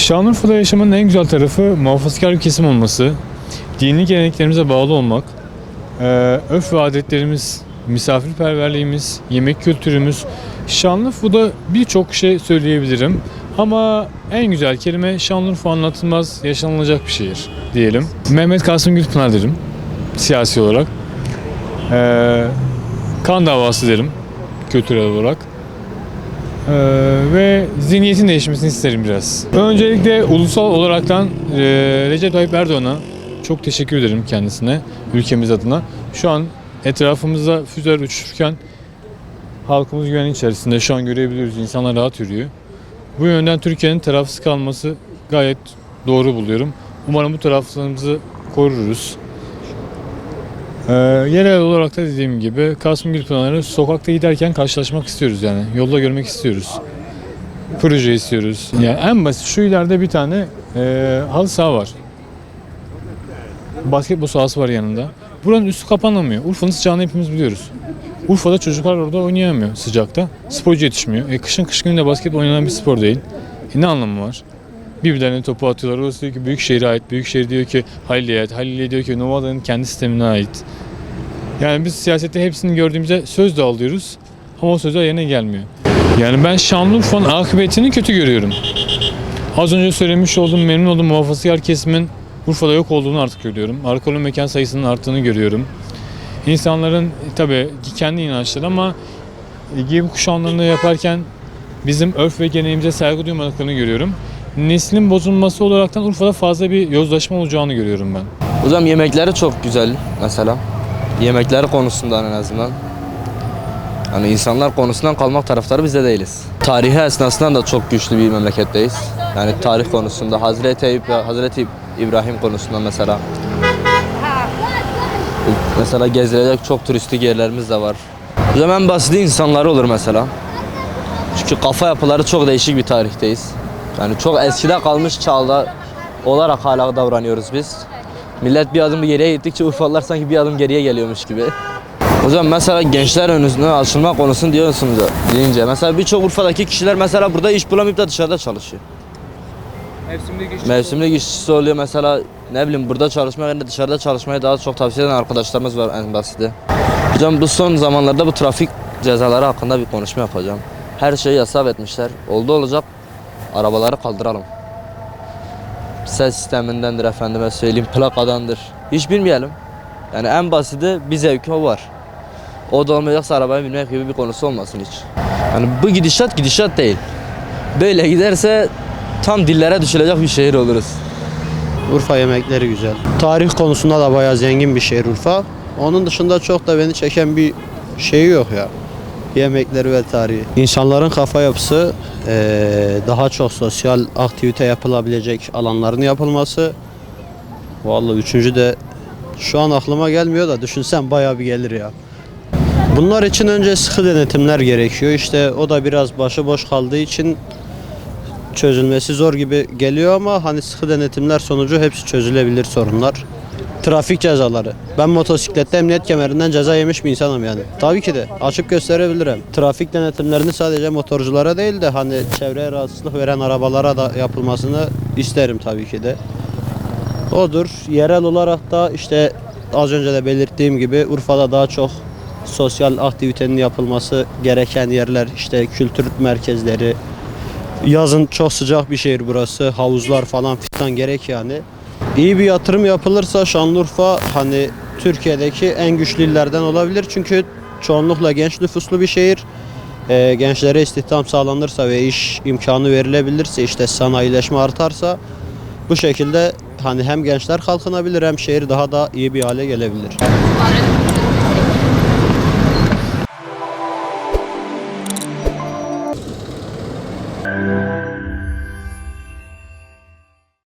Şanlıurfa'da yaşamanın en güzel tarafı muhafazakar bir kesim olması, dini geleneklerimize bağlı olmak, örf ve adetlerimiz, misafirperverliğimiz, yemek kültürümüz. Şanlıurfa'da birçok şey söyleyebilirim ama en güzel kelime Şanlıurfa anlatılmaz, yaşanılacak bir şehir diyelim. Mehmet Kasım Gülpınar derim siyasi olarak. Kan davası derim kültürel olarak. Ve zihniyetin değişmesini isterim biraz. Öncelikle ulusal olaraktan Recep Tayyip Erdoğan'a çok teşekkür ederim kendisine, ülkemiz adına. Şu an etrafımızda füzeler uçuşurken halkımız güven içerisinde, şu an görebiliyoruz, insanlar rahat yürüyor. Bu yönden Türkiye'nin tarafsız kalması gayet doğru buluyorum. Umarım bu tarafsızlığımızı koruruz. Yerel olarak da dediğim gibi Kasım Gülpınar'ı sokakta giderken karşılaşmak istiyoruz yani. Yolda görmek istiyoruz. Proje istiyoruz. Yani en basit şu ileride bir tane halı saha var. Basketbol sahası var yanında. Buranın üstü kapanamıyor. Urfa'nın sıcağını hepimiz biliyoruz. Urfa'da çocuklar orada oynayamıyor sıcakta. Sporcu yetişmiyor. Kışın kış gününde basketbol oynanan bir spor değil. Ne anlamı var? Birbirlerine topu atıyorlar. Orası diyor ki Büyükşehir'e ait. Büyükşehir diyor ki Halil'e ait. Halil'e diyor ki Nova'nın kendi sistemine ait. Yani biz siyasette hepsini gördüğümüzde söz de alıyoruz ama o sözler yerine gelmiyor. Yani ben Şanlıurfa'nın akıbetini kötü görüyorum. Az önce söylemiş olduğum, memnun olduğum muhafazakar kesimin Urfa'da yok olduğunu artık görüyorum. Alkollü mekan sayısının arttığını görüyorum. İnsanların tabii kendi inançları ama giyim kuşamlarını yaparken bizim örf ve geleneğimize saygı duymadıklarını görüyorum. Neslin bozulması olaraktan Urfa'da fazla bir yozlaşma olacağını görüyorum ben. Hocam yemekleri çok güzel mesela. Yemekleri konusundan en azından. Hani insanlar konusundan kalmak taraftarı biz de değiliz. Tarihi esnasından da çok güçlü bir memleketteyiz. Yani tarih konusunda Hazreti Eyüp ve Hazreti İbrahim konusunda mesela. Mesela gezilecek çok turistik yerlerimiz de var. Hocam en basiti insanları olur mesela. Çünkü kafa yapıları çok değişik bir tarihteyiz. Yani çok eskide kalmış çağda olarak hala davranıyoruz biz. Millet bir adım geriye gittikçe Urfalılar sanki bir adım geriye geliyormuş gibi. Hocam mesela gençler önüne açılma konusunu diyorsunuz deyince mesela birçok Urfa'daki kişiler mesela burada iş bulamayıp da dışarıda çalışıyor. Mevsimlik işçisi oluyor mesela, ne bileyim, burada çalışmak yerine dışarıda çalışmayı daha çok tavsiye eden arkadaşlarımız var en basiti. Hocam bu son zamanlarda bu trafik cezaları hakkında bir konuşma yapacağım. Her şeyi yasak etmişler. Oldu olacak arabaları kaldıralım. Ses sistemindendir, efendime söyleyeyim, plakadandır. Hiç bilmeyelim. Yani en basiti bir zevki o var. O da olmayacaksa arabaya binmek gibi bir konusu olmasın hiç. Yani bu gidişat değil. Böyle giderse tam dillere düşülecek bir şehir oluruz. Urfa yemekleri güzel. Tarih konusunda da bayağı zengin bir şehir Urfa. Onun dışında çok da beni çeken bir şey yok ya. Yemekleri ve tarihi. İnsanların kafa yapısı, daha çok sosyal aktivite yapılabilecek alanların yapılması. Vallahi üçüncü de şu an aklıma gelmiyor da düşünsem bayağı bir gelir ya. Bunlar için önce sıkı denetimler gerekiyor. İşte o da biraz başıboş kaldığı için çözülmesi zor gibi geliyor ama hani sıkı denetimler sonucu hepsi çözülebilir sorunlar. Trafik cezaları. Ben motosiklette emniyet kemerinden ceza yemiş bir insanım yani. Tabii ki de açıp gösterebilirim. Trafik denetimlerini sadece motorculara değil de hani çevreye rahatsızlık veren arabalara da yapılmasını isterim tabii ki de. Odur. Yerel olarak da işte az önce de belirttiğim gibi Urfa'da daha çok sosyal aktivitenin yapılması gereken yerler, işte kültür merkezleri. Yazın çok sıcak bir şehir burası. Havuzlar falan filan gerek yani. İyi bir yatırım yapılırsa Şanlıurfa hani Türkiye'deki en güçlü illerden olabilir. Çünkü çoğunlukla genç nüfuslu bir şehir. Gençlere istihdam sağlanırsa ve iş imkanı verilebilirse, işte sanayileşme artarsa bu şekilde hani hem gençler kalkınabilir hem şehir daha da iyi bir hale gelebilir.